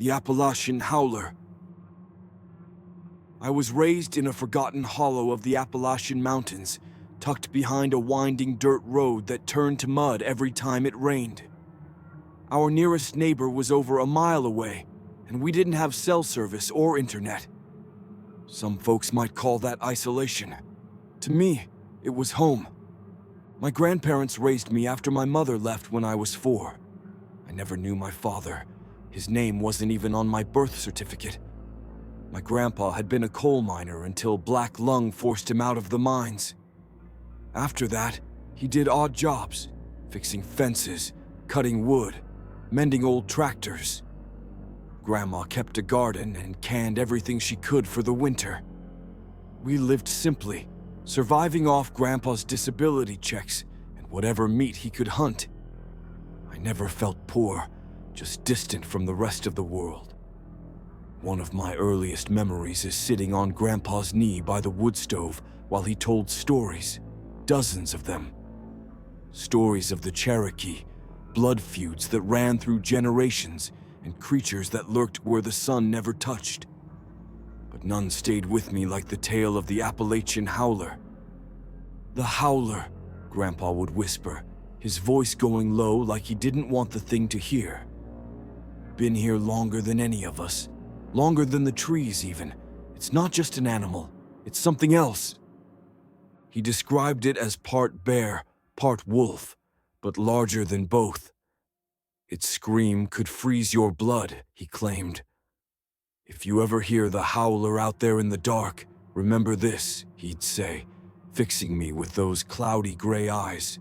the Appalachian howler. I was raised in a forgotten hollow of the Appalachian Mountains, tucked behind a winding dirt road that turned to mud every time it rained. Our nearest neighbor was over a mile away, and we didn't have cell service or internet. Some folks might call that isolation. To me, it was home. My grandparents raised me after my mother left when I was 4. I never knew my father. His name wasn't even on my birth certificate. My grandpa had been a coal miner until black lung forced him out of the mines. After that, he did odd jobs, fixing fences, cutting wood, mending old tractors. Grandma kept a garden and canned everything she could for the winter. We lived simply, surviving off Grandpa's disability checks and whatever meat he could hunt. I never felt poor, just distant from the rest of the world. One of my earliest memories is sitting on Grandpa's knee by the wood stove while he told stories, dozens of them. Stories of the Cherokee, blood feuds that ran through generations, and creatures that lurked where the sun never touched. But none stayed with me like the tale of the Appalachian howler. "The howler," Grandpa would whisper, his voice going low like he didn't want the thing to hear. "Been here longer than any of us, longer than the trees even. It's not just an animal, it's something else." He described it as part bear, part wolf, but larger than both. Its scream could freeze your blood, he claimed. "If you ever hear the howler out there in the dark, remember this," he'd say, fixing me with those cloudy gray eyes.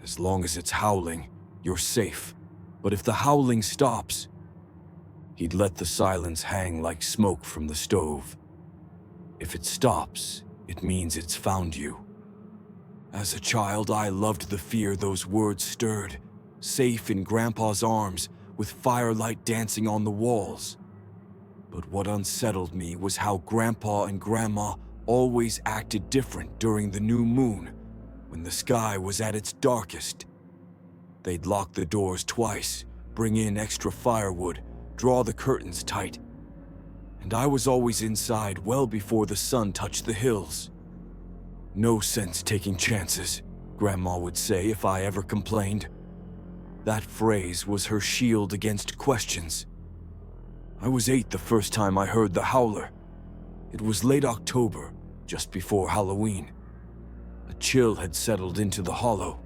"As long as it's howling, you're safe. But if the howling stops..." He'd let the silence hang like smoke from the stove. "If it stops, it means it's found you." As a child, I loved the fear those words stirred, safe in Grandpa's arms, with firelight dancing on the walls. But what unsettled me was how Grandpa and Grandma always acted different during the new moon, when the sky was at its darkest. They'd lock the doors twice, bring in extra firewood, draw the curtains tight. And I was always inside well before the sun touched the hills. "No sense taking chances," Grandma would say if I ever complained. That phrase was her shield against questions. I was 8 the first time I heard the howler. It was late October, just before Halloween. A chill had settled into the hollow.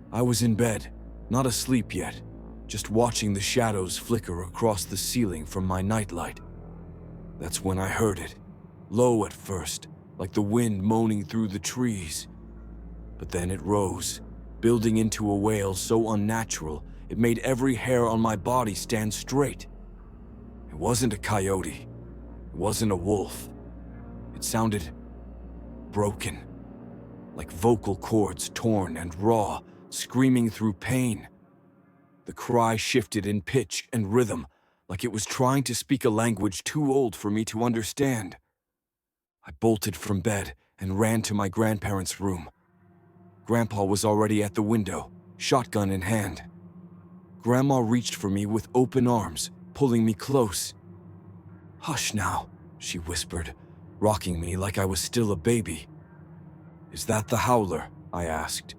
I was in bed, not asleep yet, just watching the shadows flicker across the ceiling from my nightlight. That's when I heard it, low at first, like the wind moaning through the trees. But then it rose, building into a wail so unnatural it made every hair on my body stand straight. It wasn't a coyote. It wasn't a wolf. It sounded broken, like vocal cords torn and raw, screaming through pain. The cry shifted in pitch and rhythm, like it was trying to speak a language too old for me to understand. I bolted from bed and ran to my grandparents' room. Grandpa was already at the window, shotgun in hand. Grandma reached for me with open arms, pulling me close. "Hush now," she whispered, rocking me like I was still a baby. "Is that the howler?" I asked.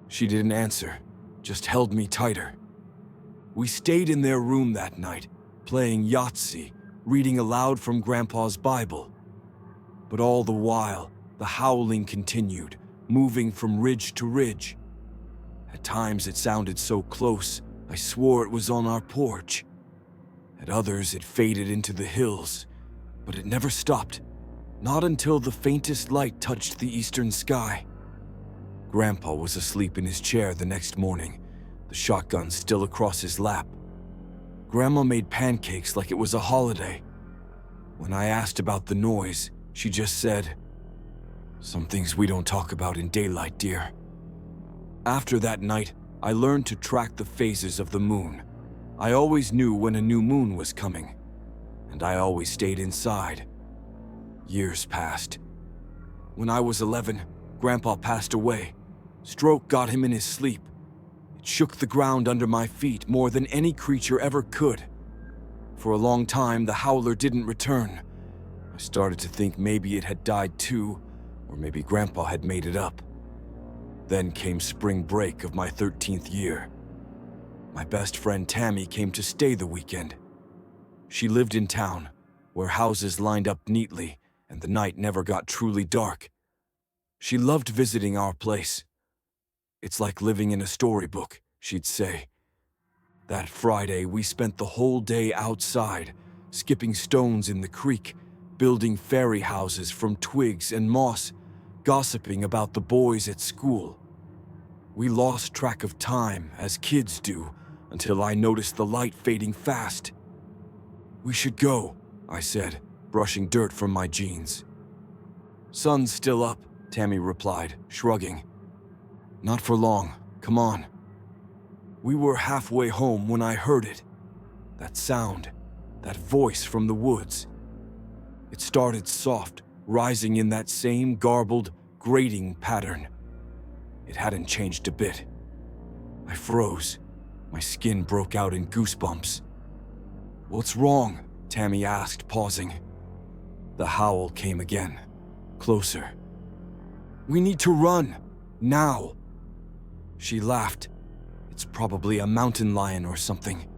She didn't answer, just held me tighter. We stayed in their room that night, playing Yahtzee, reading aloud from Grandpa's Bible. But all the while, the howling continued, moving from ridge to ridge. At times it sounded so close, I swore it was on our porch. At others it faded into the hills, but it never stopped, not until the faintest light touched the eastern sky. Grandpa was asleep in his chair the next morning, the shotgun still across his lap. Grandma made pancakes like it was a holiday. When I asked about the noise, she just said, "Some things we don't talk about in daylight, dear." After that night, I learned to track the phases of the moon. I always knew when a new moon was coming, and I always stayed inside. Years passed. When I was 11, Grandpa passed away. Stroke got him in his sleep. It shook the ground under my feet more than any creature ever could. For a long time, the howler didn't return. I started to think maybe it had died too, or maybe Grandpa had made it up. Then came spring break of my 13th year. My best friend Tammy came to stay the weekend. She lived in town, where houses lined up neatly and the night never got truly dark. She loved visiting our place. "It's like living in a storybook," she'd say. That Friday, we spent the whole day outside, skipping stones in the creek, building fairy houses from twigs and moss, gossiping about the boys at school. We lost track of time, as kids do, until I noticed the light fading fast. "We should go," I said, brushing dirt from my jeans. "Sun's still up," Tammy replied, shrugging. "Not for long. Come on." We were halfway home when I heard it. That sound, that voice from the woods. It started soft, rising in that same garbled, grating pattern. It hadn't changed a bit. I froze. My skin broke out in goosebumps. "What's wrong?" Tammy asked, pausing. The howl came again, closer. "We need to run, now." She laughed. "It's probably a mountain lion or something."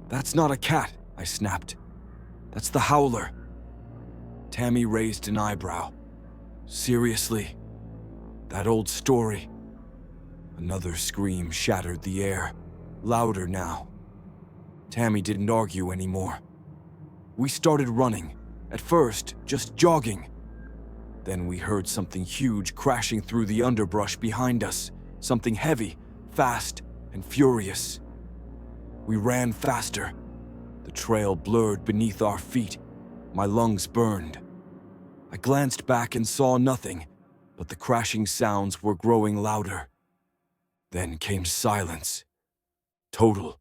"That's not a cat," I snapped. "That's the howler." Tammy raised an eyebrow. "Seriously? That old story?" Another scream shattered the air, louder now. Tammy didn't argue anymore. We started running, at first just jogging. Then we heard something huge crashing through the underbrush behind us, something heavy, fast, and furious. We ran faster. The trail blurred beneath our feet. My lungs burned. I glanced back and saw nothing, but the crashing sounds were growing louder. Then came silence. Total,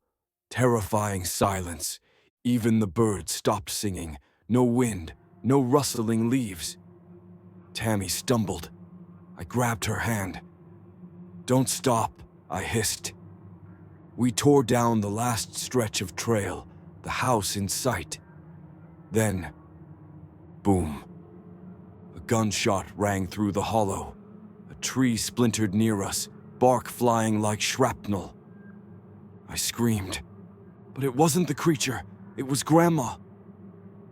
terrifying silence. Even the birds stopped singing. No wind, no rustling leaves. Tammy stumbled. I grabbed her hand. "Don't stop," I hissed. We tore down the last stretch of trail, the house in sight. Then, boom. A gunshot rang through the hollow. A tree splintered near us, bark flying like shrapnel. I screamed. But it wasn't the creature, it was Grandma.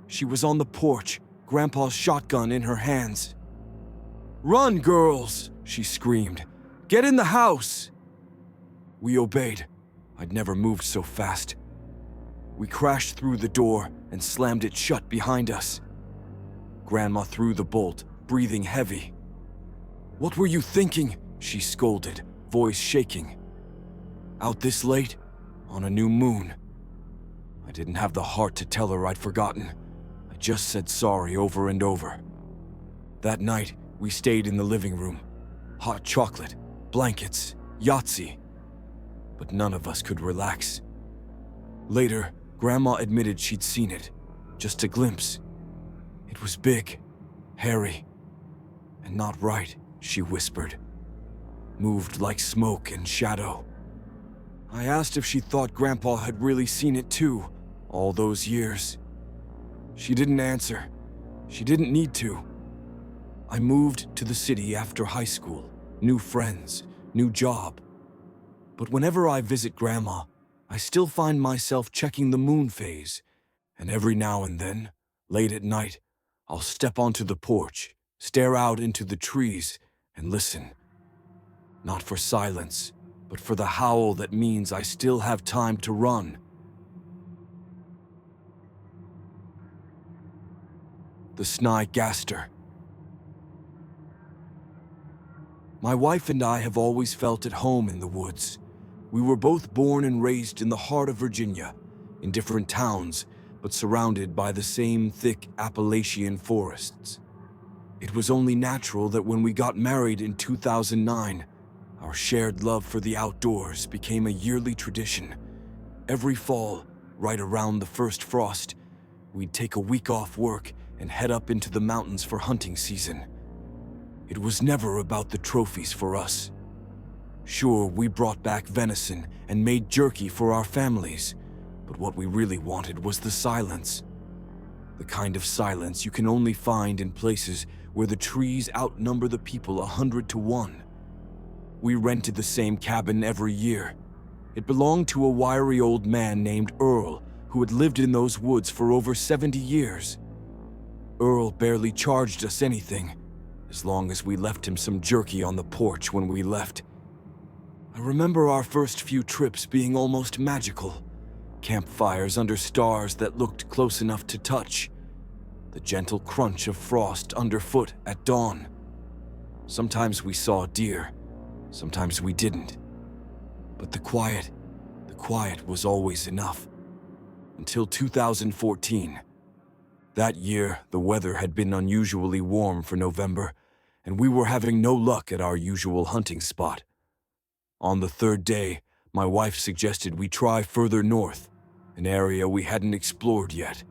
She was on the porch, Grandpa's shotgun in her hands. "Run, girls!" she screamed. "Get in the house!" We obeyed. I'd never moved so fast. We crashed through the door and slammed it shut behind us. Grandma threw the bolt, breathing heavy. "What were you thinking?" she scolded, voice shaking. "Out this late? On a new moon?" I didn't have the heart to tell her I'd forgotten. I just said sorry over and over. That night, we stayed in the living room. Hot chocolate, blankets, Yahtzee. But none of us could relax. Later, Grandma admitted she'd seen it. Just a glimpse. It was big, hairy, and not right, she whispered. Moved like smoke and shadow. I asked if she thought Grandpa had really seen it too, all those years. She didn't answer. She didn't need to. I moved to the city after high school, new friends, new job. But whenever I visit Grandma, I still find myself checking the moon phase, and every now and then, late at night, I'll step onto the porch, stare out into the trees, and listen. Not for silence, but for the howl that means I still have time to run. The Snai-Gaster. My wife and I have always felt at home in the woods. We were both born and raised in the heart of Virginia, in different towns, but surrounded by the same thick Appalachian forests. It was only natural that when we got married in 2009, our shared love for the outdoors became a yearly tradition. Every fall, right around the first frost, we'd take a week off work and head up into the mountains for hunting season. It was never about the trophies for us. Sure, we brought back venison and made jerky for our families, But what we really wanted was the silence. The kind of silence you can only find in places where the trees outnumber the people 100 to 1. We rented the same cabin every year. It belonged to a wiry old man named Earl, who had lived in those woods for over 70 years. Earl barely charged us anything, as long as we left him some jerky on the porch when we left. I remember our first few trips being almost magical. Campfires under stars that looked close enough to touch. The gentle crunch of frost underfoot at dawn. Sometimes we saw deer, sometimes we didn't. But the quiet was always enough. Until 2014. That year, the weather had been unusually warm for November, and we were having no luck at our usual hunting spot. On the third day, my wife suggested we try further north, an area we hadn't explored yet.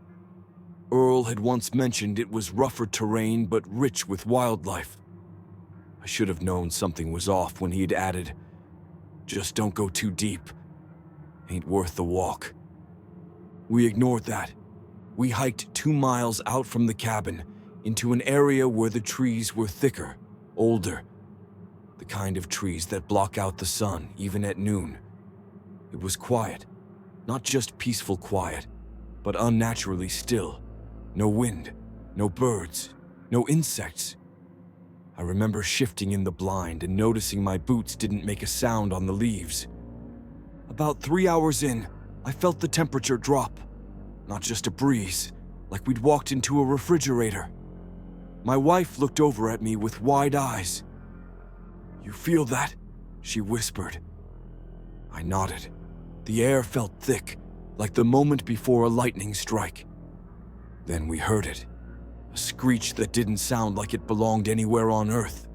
Earl had once mentioned it was rougher terrain but rich with wildlife. I should have known something was off when he'd added, "Just don't go too deep. Ain't worth the walk." We ignored that. We hiked 2 miles out from the cabin into an area where the trees were thicker, older. The kind of trees that block out the sun even at noon. It was quiet. Not just peaceful quiet, but unnaturally still. No wind, no birds, no insects. I remember shifting in the blind and noticing my boots didn't make a sound on the leaves. About 3 hours in, I felt the temperature drop. Not just a breeze, like we'd walked into a refrigerator. My wife looked over at me with wide eyes. "You feel that?" she whispered. I nodded. The air felt thick, like the moment before a lightning strike. Then we heard it. A screech that didn't sound like it belonged anywhere on Earth.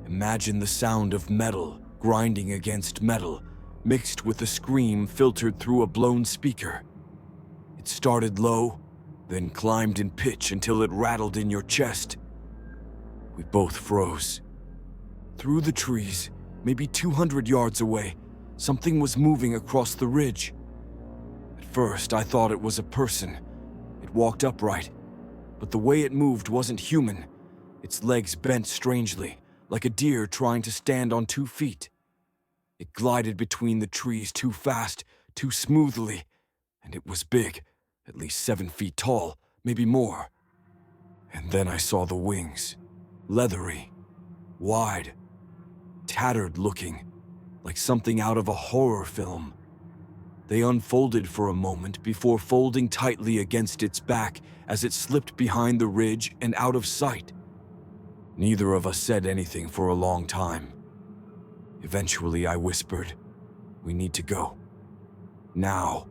Imagine the sound of metal grinding against metal, mixed with a scream filtered through a blown speaker. It started low, then climbed in pitch until it rattled in your chest. We both froze. Through the trees, maybe 200 yards away, something was moving across the ridge. At first, I thought it was a person. It walked upright, but the way it moved wasn't human. Its legs bent strangely, like a deer trying to stand on 2 feet. It glided between the trees too fast, too smoothly, and it was big, at least 7 feet tall, maybe more. And then I saw the wings, leathery, wide, tattered looking, like something out of a horror film. They unfolded for a moment before folding tightly against its back as it slipped behind the ridge and out of sight. Neither of us said anything for a long time. Eventually, I whispered, "We need to go. Now."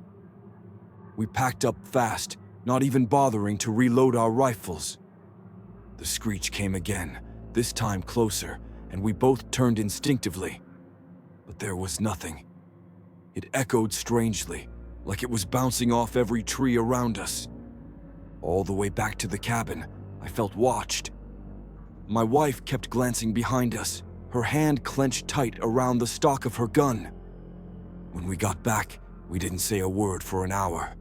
We packed up fast, not even bothering to reload our rifles. The screech came again, this time closer, and we both turned instinctively. But there was nothing. It echoed strangely, like it was bouncing off every tree around us. All the way back to the cabin, I felt watched. My wife kept glancing behind us, her hand clenched tight around the stock of her gun. When we got back, we didn't say a word for an hour.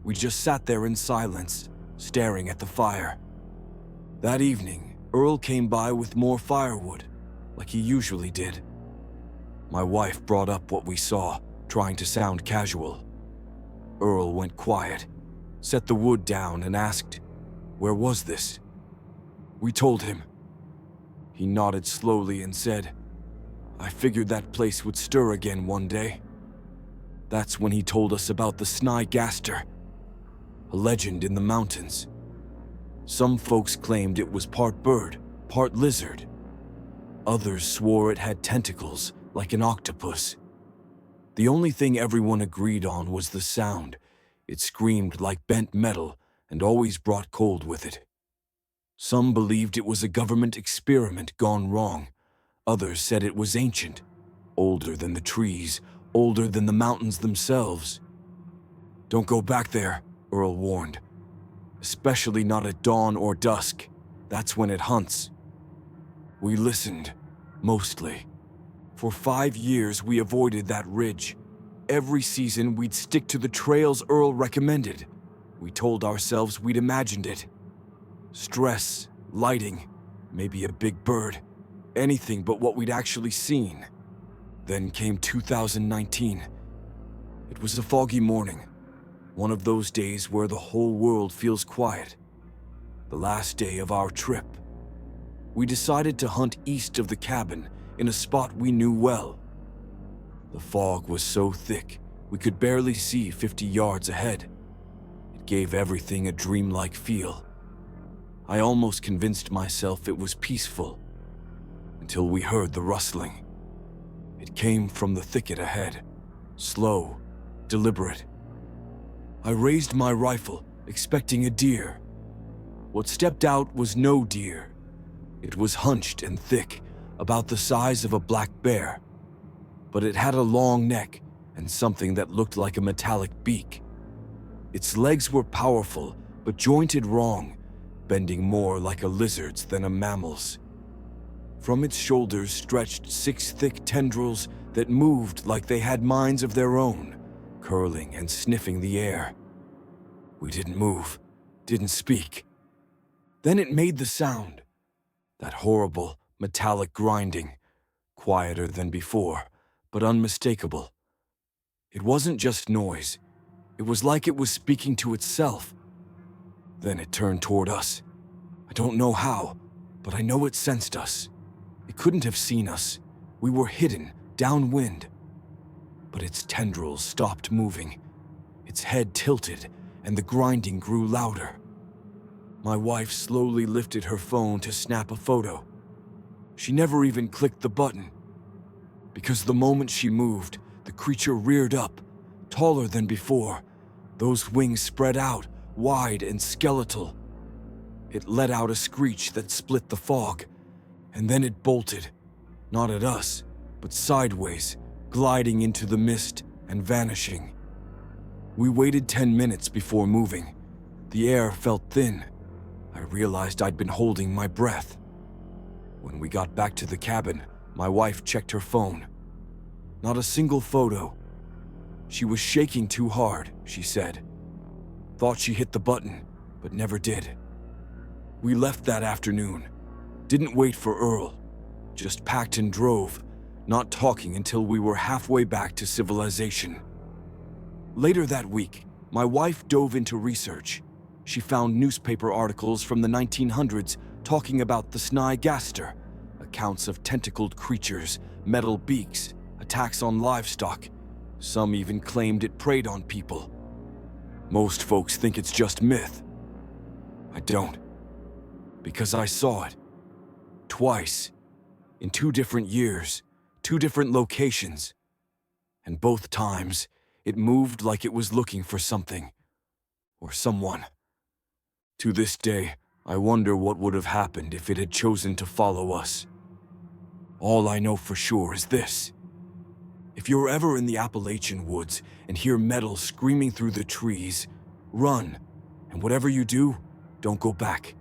We just sat there in silence, staring at the fire. That evening, Earl came by with more firewood, like he usually did. My wife brought up what we saw, trying to sound casual. Earl went quiet, set the wood down and asked, "Where was this?" We told him. He nodded slowly and said, "I figured that place would stir again one day." That's when he told us about the Snægaster, a legend in the mountains. Some folks claimed it was part bird, part lizard. Others swore it had tentacles, like an octopus. The only thing everyone agreed on was the sound. It screamed like bent metal and always brought cold with it. Some believed it was a government experiment gone wrong. Others said it was ancient, older than the trees, older than the mountains themselves. "Don't go back there," Earl warned. "Especially not at dawn or dusk. That's when it hunts." We listened, mostly. For 5 years we avoided that ridge. Every season, we'd stick to the trails Earl recommended. We told ourselves we'd imagined it. Stress, lighting, maybe a big bird, anything but what we'd actually seen. Then came 2019. It was a foggy morning, one of those days where the whole world feels quiet. The last day of our trip. We decided to hunt east of the cabin in a spot we knew well. The fog was so thick, we could barely see 50 yards ahead. It gave everything a dreamlike feel. I almost convinced myself it was peaceful, until we heard the rustling. It came from the thicket ahead, slow, deliberate. I raised my rifle, expecting a deer. What stepped out was no deer. It was hunched and thick, about the size of a black bear. But it had a long neck and something that looked like a metallic beak. Its legs were powerful, but jointed wrong, bending more like a lizard's than a mammal's. From its shoulders stretched 6 thick tendrils that moved like they had minds of their own, curling and sniffing the air. We didn't move, didn't speak. Then it made the sound, that horrible, metallic grinding, quieter than before, but unmistakable. It wasn't just noise. It was like it was speaking to itself. Then it turned toward us. I don't know how, but I know it sensed us. It couldn't have seen us. We were hidden, downwind. But its tendrils stopped moving. Its head tilted, and the grinding grew louder. My wife slowly lifted her phone to snap a photo. She never even clicked the button. Because the moment she moved, the creature reared up, taller than before, those wings spread out, wide and skeletal. It let out a screech that split the fog, and then it bolted, not at us, but sideways, gliding into the mist and vanishing. We waited 10 minutes before moving. The air felt thin. I realized I'd been holding my breath. When we got back to the cabin, my wife checked her phone. Not a single photo. She was shaking too hard, she said. Thought she hit the button, but never did. We left that afternoon. Didn't wait for Earl. Just packed and drove, not talking until we were halfway back to civilization. Later that week, my wife dove into research. She found newspaper articles from the 1900s talking about the Snai-Gaster, accounts of tentacled creatures, metal beaks, attacks on livestock. Some even claimed it preyed on people. Most folks think it's just myth. I don't. Because I saw it. Twice. In 2 different years, 2 different locations. And both times, it moved like it was looking for something. Or someone. To this day, I wonder what would have happened if it had chosen to follow us. All I know for sure is this. If you're ever in the Appalachian woods and hear metal screaming through the trees, run, and whatever you do, don't go back.